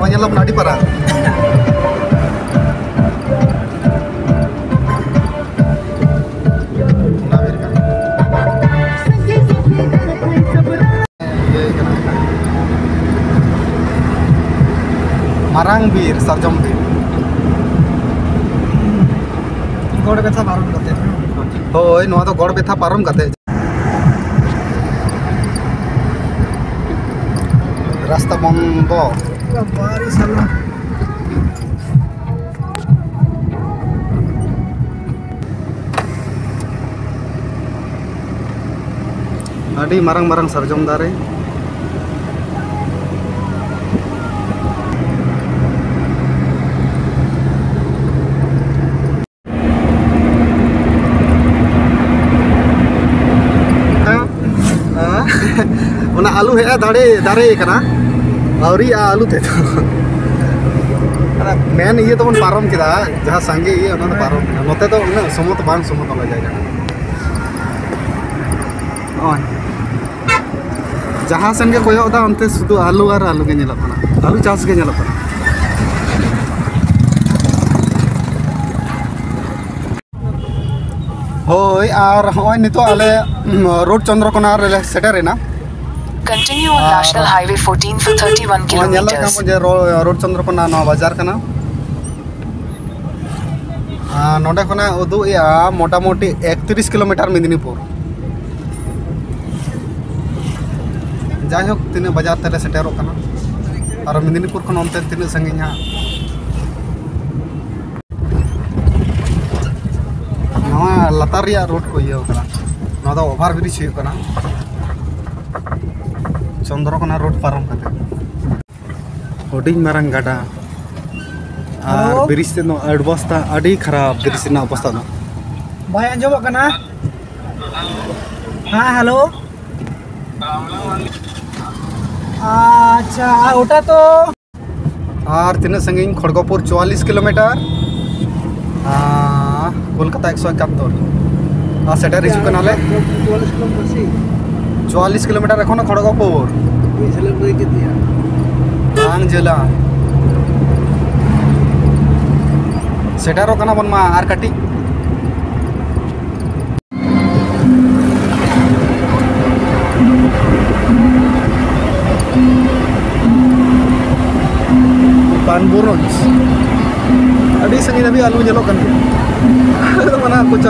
nyelap nadi parang. Marang bir, sarjam bir. गड़ बेथा पारम करते होय नोआ तो गड़ बेथा पारम करते रास्ता बंद बारी साला अड़ी मारंग मारंग सरजम दारे आलू है दाड़े दारे कना आवरी आलू थे तो मेन ये तो बन पारम किदा जहाँ संगे ये उन्होंने पारम नोते तो उन्हें समोत बांग समोत वाला जाएगा जहाँ संगे कोई होता उनते सुधु आलू और आलू के निला पना आलू चास के निला पना होय और होय नितो आले रोड चंद्रकोना रे सेटर है ना Continue on National Highway 14 for 31 kilometers. Road Chandrakona नौ बाजार कना नोडे खना उदु या मोटा मोटी 31 किलोमीटर मेदिनीपुर जायहोक तीन बाजार तेरे सेटेरो कना और मेदिनीपुर खन ओनते तीन संगिना नवा लतारिया रोड को ये कना नवा दो ओभार ब्रिज हुई कना चंद्रकोना रोड पारम करते होडिंग मारंग गाडा और ब्रिज से नो अवस्था अड़ी खराब ब्रिज से ना अवस्था ना भाई अंजो कना हाँ हेलो अच्छा उठा तो और तीन संगीन खड़गपुर 44 किलोमीटर कोलकाता 171 सेटर हिजू कनाले 44 किलोमीटर एखोनो खड़गपुर बांग जिला सेटारो कना बन मा आर कटी पानबुरंज अभी संगी अभी आलू जलो कन तो मना कुछ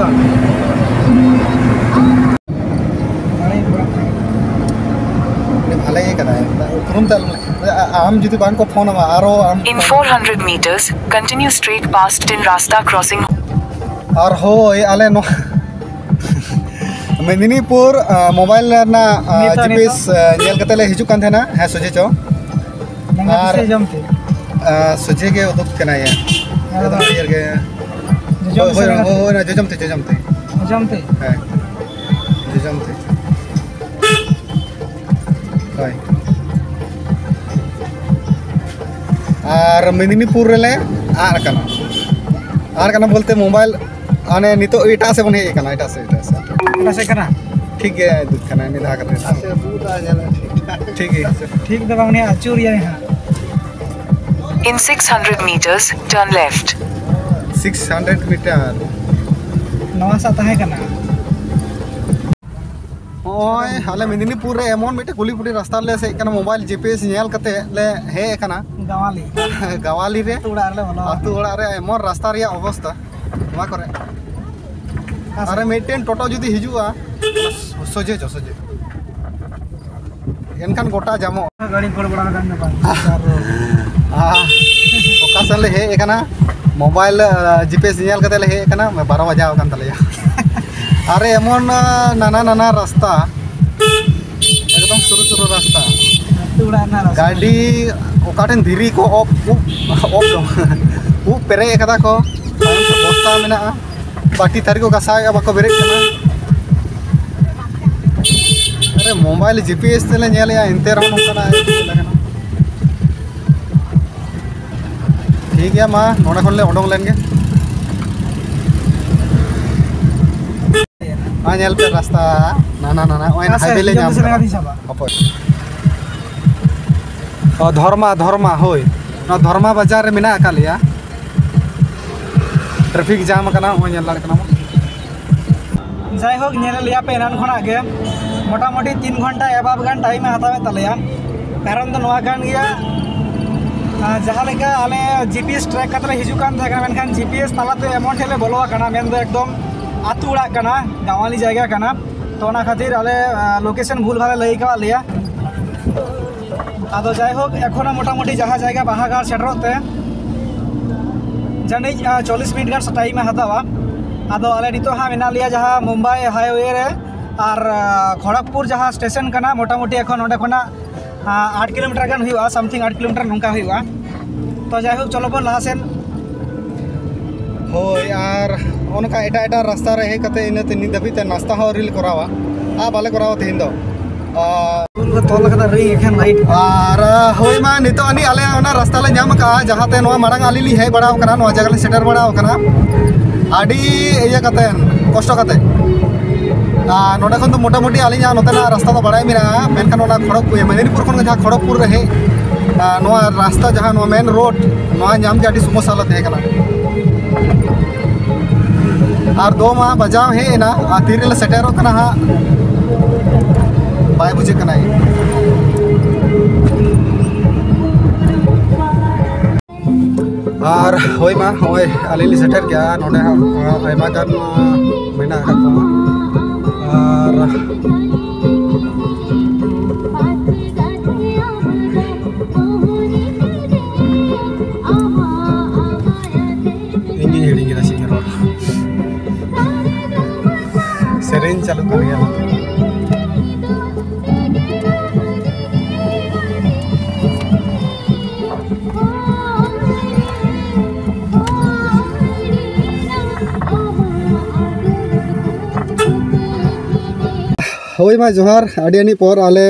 भले ये कदा है तुम तल आम जुदी बान को फोन आरो आम In 400 meters, continue straight past Tin Rasta crossing. और हो ये आले नो मेदिनीपुर मोबाइल ना जीपीएस नेल कतले हिजु कान थे ना है सोचे चो और जमते सोचे के उदुक कना ये यार के हो ना जमते जमते है जमते हाय और मेदिनीपुर रेले आर कना बोलते मोबाइल आने नितो इटा से बने कना इटा से कना ठीक है दुख कना निधा करते ठीक है ठीक दबा ने अचूर ये हां In 600 meters, turn left. 600 metre नवा साता है कना ओय हाले मेदिनीपुर रे एमन मिटे कुलीपुटी रास्ता ले से कना मोबाइल जीपीएस नेल कते ले हे कना गवाली रे अतु ओड़ा रे एमन रास्ता रे अवस्था मा करे अरे मेटेन टोटो जुदी हिजुआ सोजे एनखान गोटा जामो गाड़ी गोड़ बड़ा गाड़ी ना ओका सन ले हे कना मोबाइल जीपीएस नेल कते ले हे कना 12 बजाव कान तले अरे एमन नाना रास्ता एकदम सुरु रास्ता गाड़ी ओकाठन धीरी को ऑफ पेरे कदा को बस्ता मेना बाटी थारी को गसा बाको बेरे कना अरे मोबाइल जीपीएस तेले नेल या इंते रहो नोकना ठीक है मा नोडा खन ले ओडोंग लेंगे नेल पे रास्ता नाना हाईवे ले जाम धर्मा होय धर्मा बाजार रे मेना का लिया ट्रैफिक जाम करना हो नेल दाड़े कना जाय होक नेल लिया पे एनान खना गे मोटा मोटी 3 घंटा एबाब गान टाइम हातावे तलेया कारण तो नवा गान गया जहाँ लेका आले जीपीएस ट्रैक कतरे हिजुकान था मेनखान जीपीएस तालाते एमन ठेले बोलवा कना मेन दो एकदम आतु उड़ा कना गावाली जायगा कना तो ओना खातिर आले लोकेशन भूल भाले लई का लिया आदो जाय होक एखोना मोटा मोटी जहाँ जायगा बाहागार सेटरोते जानी 40 मिनट गान टाइम हातावा आदो आले नितो हा मेना लिया जहाँ मुंबई हाईवे रे और खड़गपुर जहाँ स्टेशन कना मोटा मोटी एखोन ओंडे खोना 8 किलोमीटर गान हुआ समथिंग 8 किलोमीटर नौका हुआ तो जाय होक चलो बन लहा सेन होय आर ओनका एटा एटा रास्ता रे हे कते इनते नि दबिते नास्ता हो रिल करावा आ बाले करावा तेहिन दो पुल तोल कदा रही एखन लाइट आर होय मा नितो अनि आले ओना रास्ता ले नाम का जहां ते नवा मारंग आली ली हे बड़ाव कना नवा जगह ले सेटर बड़ाव कना आडी इया कते कष्ट कते नोडे खन तो मोटा मोटी आली नोतेना रास्ता तो बड़ाई मेना मेनखान ओना खड़गपुर मेदिनीपुर खन जहां खड़गपुर रे हे नवा रास्ता जहां नवा मेन रोड नवा नाम के आडी समस्या ल थे कना और दो मा बजाव हे ना तीरे ले सेटेरो कना हा बाय बुझे कना और होय मा होय आली ले सेटर गया नोडे हा आयमा गान मेना का को और इंगी हेडिंग गिरा सिंगर और सेरेन चालू कर गया होय मा जोहार आडियानी पर आले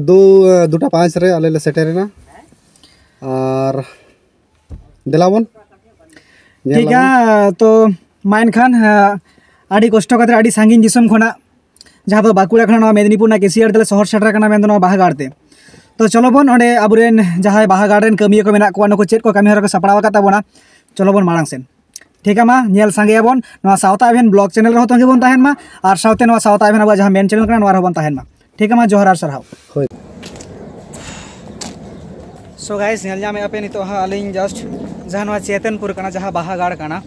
2:05 रे आले ले सेटेरना और दिलावन ठीक है तो माइन खान आड़ी कष्ट कते आड़ी सांगिन दिसम खना जहाँ तो बाकुड़ा खना मेदिनीपुर ना केसीआर तले शहर सेटर कना मेन दो बाहागाड़ते तो चलो बन ओंडे अबुरेन जहाँ बाहागाड़ेन कमिया को मेना को नको चेत को कमी हरा को सपड़ावा कता बोना चलो बन माड़ांग सेन ठीक है मा नेल सांगे बन नवा साउता अभेन ब्लॉग चैनल रे होतंगे बन ताहेन मा और साउते नवा साउता अभेन अब जहाँ मेन चैनल कना नवा रे बन ताहेन मा ठीक है मा जोहर आर सरहाव होय सो गाइस नेल जामे अपे नितो हा अलिंग जस्ट जहाँ नवा चेतनपुर कना जहाँ बाहागाड़ कना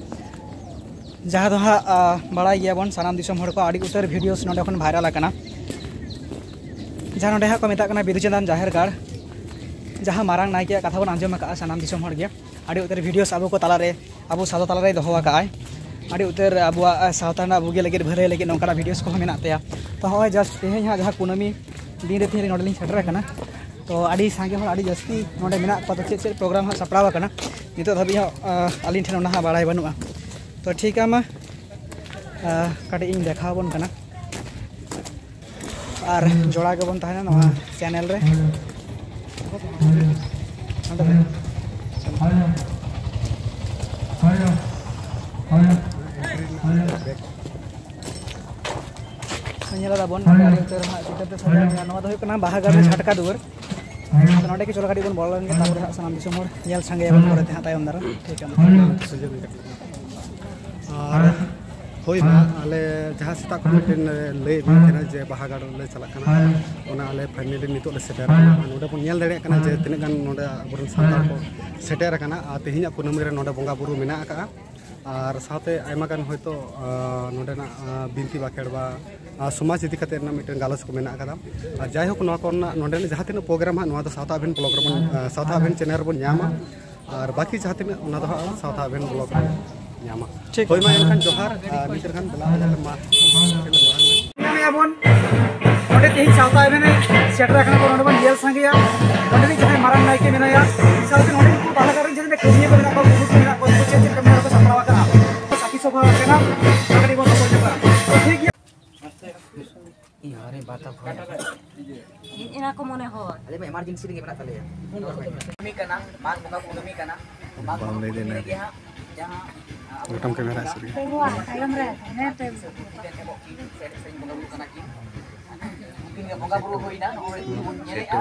जहाँ दो बड़ा गया बन सानाम दिसम हड़ को आड़ी उतर वीडियोस नोडे खन भाइरल कना जहाँ नोडे हा को मेता कना बिदुचंदन जाहेर गाड़ जहाँ मारांग नायकिया कथा बन आंजम का सानाम दिसम हड़ गया आड़ी उतर वीडियोस अब को तालारे अब सादो तालारे दोहो का आड़ी उतर अब सावता बुगे लगे भरे लगे नौका वीडियोस को मेना तया तो हय जस्ट तेहे यहाँ जहाँ कुनमी दिन रे थे नोडे सेटर कना तो आड़ी सांगे हड़ आड़ी जस्ती नोडे मेना को तो चेत प्रोग्राम हा सपड़ावा कना नितो धबी आलिन ठेन ओना बाड़ाय बनुआ तो ठीक है मा कटे इन देखा बन कना और जोड़ा के बन ताहेना नवा चैनल रे नेला बन गाड़ी उतर हा चितते सजा नवा दो कना बाहागाड़ रे झटका दुवर नोडे के चलो गाड़ी बन बोलन के तापर सनाम दिसम मोर नेल संगे बन करते हा तायम दारा ठीक है और होय मा आले जहाँ सेता को मिटन लय देना जे बाहागाड़ ले चला कना ओना आले फाइनली नितो ले सेटर नोडे बन नेल दड़े कना जे तिने गान नोडे अबरन सानतार को सेटर कना आ तेहिना कुनमी रे नोडे बंगा बुरु मेना का और साथे आयमा गान होयतो नोडेना बिनती बाखेड़बा समाज इदी कते ना मिटन गालस को मेना कदा जाय होक नवा कोना नोडे जहाँ तिने प्रोग्राम हा नवा दो साउथ अभेन ब्लॉग रे बन साउथ अभेन चैनल बन न्यामा और बाकी जहाँ तिने ओना दो साउथ अभेन ब्लॉग न्यामा ठीक होय मा एनखान जोहार मिटर खान बला मा बन ओंडे तेही साउता अभेन सेटर खना बन बन नेल सांगेया ओंडे जहाँ मारांग नायके मेनाया साउते नोडे को बाहागाड़ रे जने कमिया को मेना को बहुत मेना को चेत कमिया को सपड़ावा कना साकी सब केना गाड़ी बन को जका ठीक है यारे बाता ina ko mone ho ale ma emergency ringe mena tale kami kana mag bunga kami kana mag ले देना jaha गटम कैमरा सरी ayam re ne te mungkin bunga buru hoina no re nyere a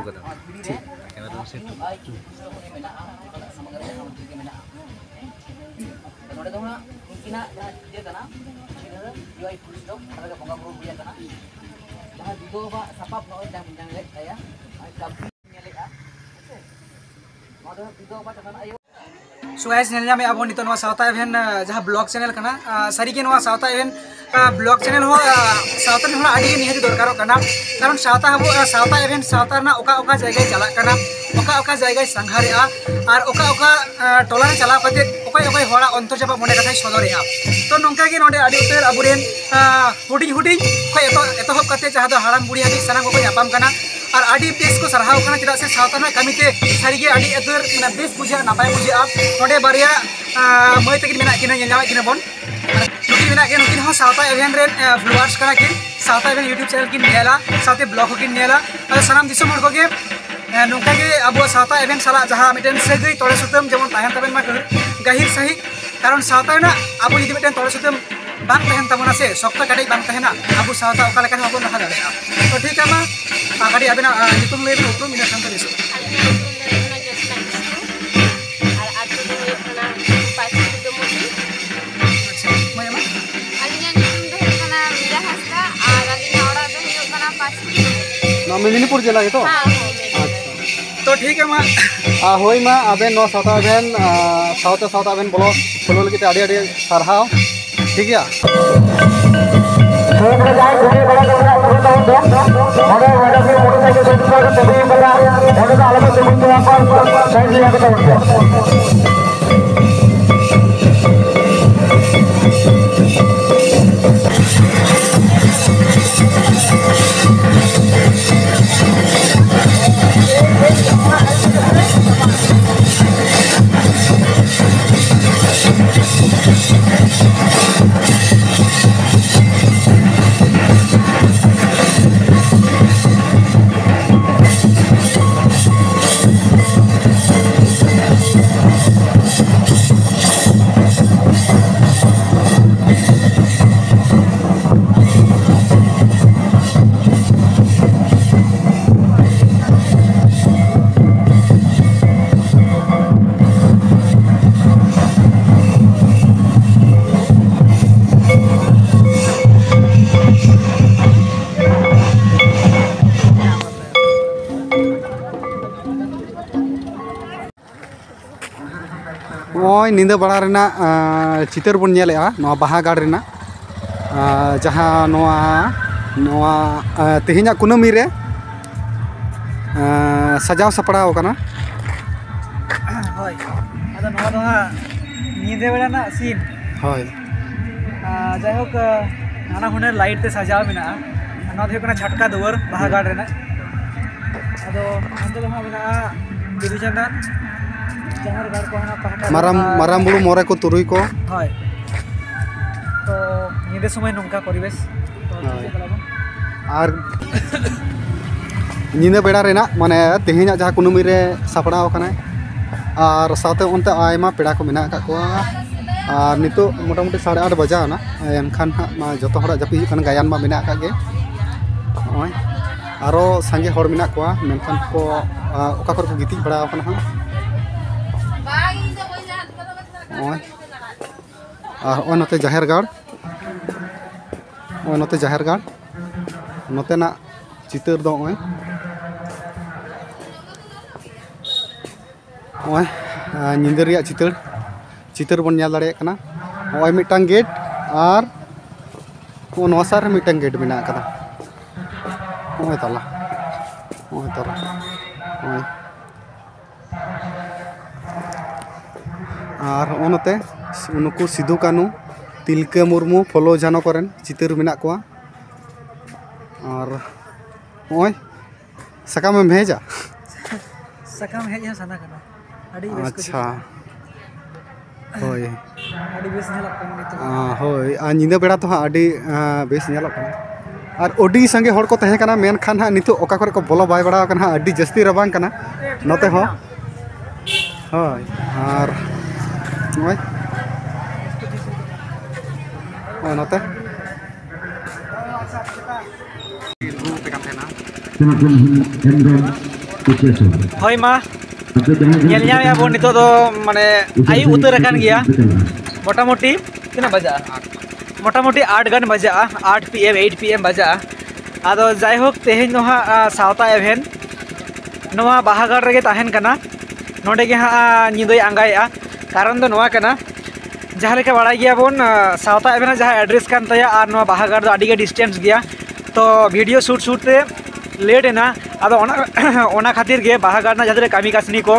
menak. Node dong na mungkin dia kana. Kita UI pulis dong, ada bongga buru dia kana. Dah dito ba sapap no dang lek saya. Ay kapi nyelek ah. Ada dito ba kana ayo. So guys nyelnya me abon nito noa sauta event jaha blog channel kana sari ke noa sauta event blog channel ho sauta ho adi nihati dorkaro kana karon sauta habo sauta event sauta na oka jayga chalak kana oka jayga sanghare a ar oka tola re chala kate oka hora ontor jaba mone kathai sodore a to nongka ge node adi uter aburen huding khoi eto hop kate jaha do haram buri habi sanam ko yapam kana R আডি pace কো সারহাও কানা চিদা সে সাউতানা কামিতে সারিগে আডি এদর মানে base বুঝা নাপাই বুঝা up নডে Baria মই তকিন মেনা কিনা ñawa কিনা বন নুকি মেনা কে নুকিন হ সাউতা এভেন রেন ফ্লোয়ার্স কানা কিন সাউতা এভেন ইউটিউব চ্যানেল কিন নেলা সাথে ব্লগ কিন নেলা আর সানাম দিসম হর কোগে নুকা গে আবো সাউতা এভেন সালা যাহা মিটেন সেগই তরে সুতম যেমন তাহেন তাবেন মা গাহির সাহি কারণ সাউতা না আবো যদি মিটেন তরে সুতম bang tahan tamana se sokta kadai bang tahena abu sauta okala kan abon raha dale to thik ama kadi abena hitung le uprum ina sampai isu আর আজকে এখানে পাঁচটি তো movie acha moy ama Alia নিতুম দে এখানে মিরা হাসতা আর আলিয়া ওড়া দে এখানে পাঁচটি ना मेदिनीपुर जिला gitu হ্যাঁ to thik ama hoi ma aben no sauta aben sauta aben blog follow lagi adi adi sarhao ठीक है नॉय निंदा बड़ा रेना चितर बन नेलेआ नवा बाहा गाड़ रेना जहाँ नवा तेहेना कुनमी रे सजाव सपड़ाव कना hoy ado noa do ha nide bela na scene होय jai hok nana huner light te sajao mena noa do kana chhatka duwar baha gad rena ado ante do ha mena bidu chandan jahar gar ko hana pahata maram bulu more ko turuy ko hoy to nide somay nongka poribesh আর निंदा बेड़ा रेना माने तेहेना जहाँ कुनमी रे सापड़ाव कना और साथे उनते आयमा पेड़ा को मेना का कोआ और नितो मोटामुटी 8:30 बजा ना एनखान मा जतो हड़ा जापि कन गायन मा मेना का गे ओय आरो संगे हड़ मेना कोआ मेनखान को ओका कर को गिति बड़ा कना हा ओय और नते जाहेर गाड़ ओय नते जाहेर गाड़ नते ना चितर दो ओय ओय निंदा रिया चितर बन नेल दाड़े कना ओय मिटांग गेट और नवा सार मिटांग गेट मेना कदा ओय ताला ओय और ओनते उनको सिधु कानू तिलका मुर्मू फलो जानो करेन चितर मेना कोआ और ओय सकाम में भेजा sakam hej sana kana adi bes अच्छा होय adi bes nyalak kana nito होय निंदा बेड़ा तो हाँ अडी बेस नेलो कना और ओडी संगे हड़ को तहे कना मेन खान हाँ नितो ओका करे को बोलो बाय बड़ा कना अडी जस्ती रबांग कना नते हो होय और ओय ओय नते hoy ma nyel nyam ya bon nito do mane ayu utar akan gya motamoti tina baja motamoti 8 gan baja 8 pm 8 pm baja ado jai hok tehin no ha sauta event noa bahagar rege tahen kana node ge ha nidoy angai a karon do noa kana jaha leka badai gya bon sauta event jaha address kan taya ar noa bahagar do adige distance gya तो video shoot ते late है ना अब ओना खातिर के बाहागार ना जहाँ कमी कासनी को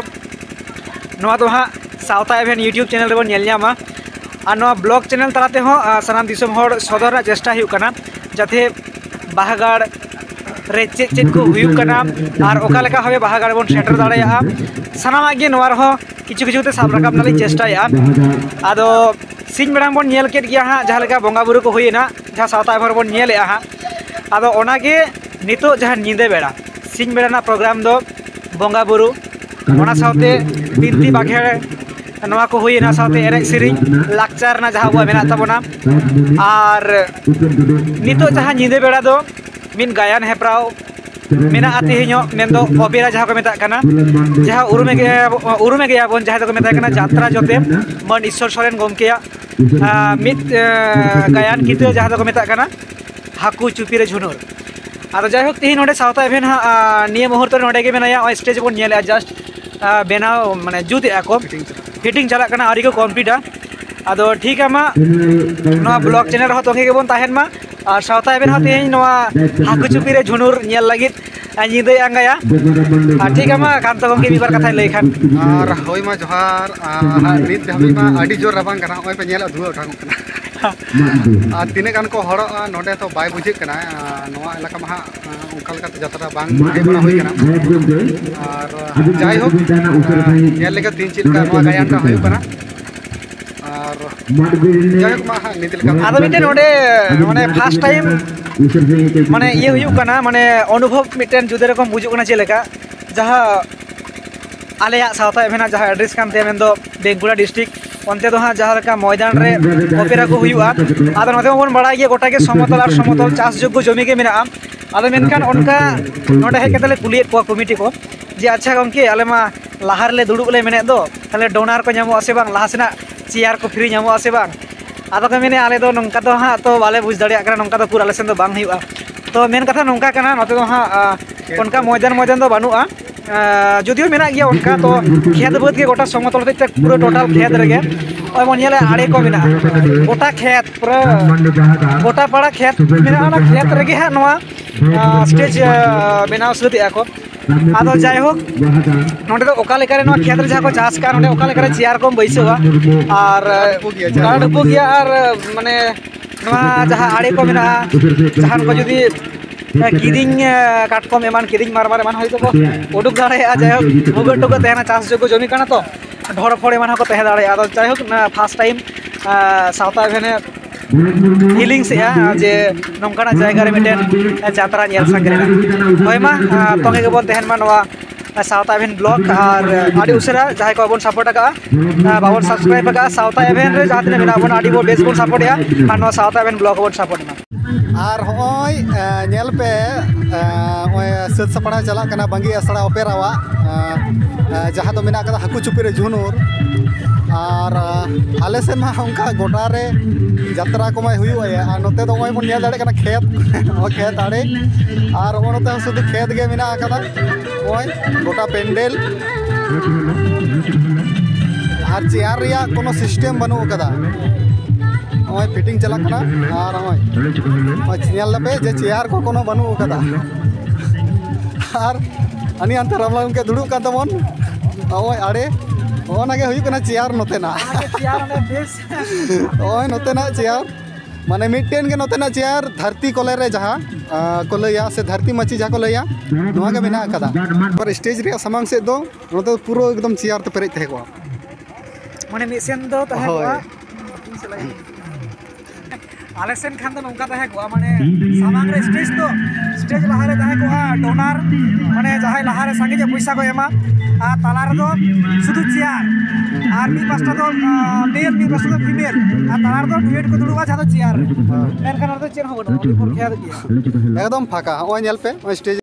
नवा तो हाँ साउथा एवेन यूट्यूब चैनल रेबन नेल ᱧᱟᱢᱟ और नवा ब्लॉग चैनल तलाते हो सानाम दिसम होड़ सदर रा चेष्टा हुयुग कना जाते बाहागार रे चेद को हुयुग कना और ओका लेका हवे बाहागार बन सेटर दाड़ेया सानामा गे नवा रहो किछु किछु ते साब राकाब नाली चेष्टाया आदो सिंह बेड़ा बन नेल केद गिया हाँ जहाँ लेका बोंगा बुरु को हुइना जहाँ साउथा एवेन बन नेलेया हाँ आदो ओनागे नितो जहाँ नींदे बेड़ा सिंह बेड़ा ना प्रोग्राम दो बोंगा बुरु ओना साउते बिनती बाखेड़ नवा को हुइना साउते एरेक सिरिंग लाकचार ना जहाँ वो मेना तबोना और नितो जहाँ नींदे बेड़ा दो मिन गायन हेप्राव मेना आती हिño मेंदो ओपेरा जहाँ को मेता कना जहाँ उरुमे गया बोन जहाँ को मेता कना यात्रा जोते मन ईश्वर सोरेन गोमकेया मित गायन गीत जहाँ को मेता कना हाकू चुपीरे झुनुर आदो जायहोक तेही नोडे साउथा एवेन निये मुहूर्त नोडे के मेनाया स्टेज बन नेले जस्ट बेनाव माने जुते को फिटिंग चला कना आरी को कंप्लीट आदो ठीक है मा नोआ ब्लॉग चैनल हो तोखे के बन ताहेन मा और साउथा एवेन हो तेही नोआ हाकू चुपीरे झुनुर नेल लागित निदे आंगाया ठीक है मा कांतो गंगे बिबार कथा लई खान और होय मा जोहार नित धाबी मा आडी जोर राबांग कना ओय पे नेला धुआ उठांग कना तीने गान को हड़ नोडे तो बाय बुझे कना नोआ इलाका मा उनका लेका जतरा बांग बना होय कना और जाय हो नेल लेका तीन चिल का नोआ गायन का होय कना और जाय मा नित लेका आदो मिटे नोडे माने फर्स्ट टाइम माने ये हुयुग कना माने अनुभव मिटेन जुदे रकम बुजुग कना चेलेका जहाँ आलेया साउथा एवेन जहाँ एड्रेस कान ते मेंदो बेंगुड़ा district onte do ha jahar ka moidan re opera ko huyuga ado note bon bada ge gota ke समतल और समतल चाष योग्य जमी के मेना ado मेनखान उनका नोडे हेज कतले कुलियत को कमिटी को जे अच्छा गमके आले मा लाहार ले दुड़ुब ले मेने दो ताले डोनार को ᱧᱟᱢᱚᱜ ᱟᱥᱮ बांग लाहासेना चेयर को फ्री ᱧᱟᱢᱚᱜ ᱟᱥᱮ बांग ado ko mene ale do nongka do ha to bale बुझ दाड़िया kana nongka do pura ale sen do bang huyuga तो मेन कथा नौका करना नोते तो हाँ उनका मोयदान तो बानुआ जुदियो मेना गया उनका तो खेत बद के गोटा समतल होते पूरा टोटल खेत रगे और मन आड़े को मेना गोटा खेत पूरा गोटा पड़ा खेत मेना ना खेत रगे है नवा स्टेज बनाव सुते को आदो जाय हो नोटे तो ओका लेकारे नवा खेत रे जहाँ को चाष का नोटे ओका लेकारे चेयर को बैसवा और गार्ड को गया और माने नवा जहाँ आड़े को मेना जहाँ को जुदी किदिंग काटकम एमान किदिंग मारमार एमान होय तो को उडुक दाड़ेया जाय हो मुगट टुक तेना चाष जोग्य जमी काना तो ढोर फोड़ एमान को तहे दाड़ेया आदो जाय हो फर्स्ट टाइम साउथा एवेने हिलिंग से जे नौकाना जायगा रे मिटेन जात्रा नेल संगरेना होयमा तोंगे के बोन तहेन मा नवा साउथा एवेन ब्लॉग और आड़ी उसरा जहां को बन सपोर्ट का बाबन सब्सक्राइब का साउथा एवेन रे जहां तिना बन आड़ी बो बेस बन सपोर्ट या और नवा साउथा एवेन ब्लॉग बन सपोर्ट मा और होय नेल पे ओय सत सपड़ा चला कना बंगी असड़ा ओपेरावा जहां तो मेना कदा हाकू चुपीरे झुनुर और आले से ना उनका गोटा रे यात्रा को मा हुई और नोते तो ओय बन नेल दाड़े कना खेत ओ खेत आड़े और ओनोते शुद्ध खेत गे मेना कदा ओय गोटा पेंडेल और चेयर रिया कोनो सिस्टम बनु कदा ओय फिटिंग चला कना और ओय नेल पे जे चेयर को कोनो बनु कदा और अनि अंतर रामला उनके दुड़ु का तमन ओय आड़े ओनागे हुई कना चेयर नोते ना चेयर ने बेस ओय नोते ना चेयर माने मिटेन के नोते ना चेयर धरती कोले रे जहां को लया से धरती मची जहां को लया नोआ के मेना कदा पर स्टेज रे सामांग से दो नोते पूरा एकदम चेयर ते पेरेज तहे को माने मिसेन दो तहे को आले सेन खान तो नौका तहे को माने सामांग रे स्टेज लहारे तहे को डोनार माने जहां लहारे संगे जे पैसा को एमा आ तालार दो शुद्ध चेयर और मी पास्ता तो मेल मी पास्ता तो फीमेल आ तालार दो डुएट को दुड़ुवा जहां तो चेयर मेन खान तो चेन हो बनो पर खेत गया एकदम फाका ओय नेल पे ओय स्टेज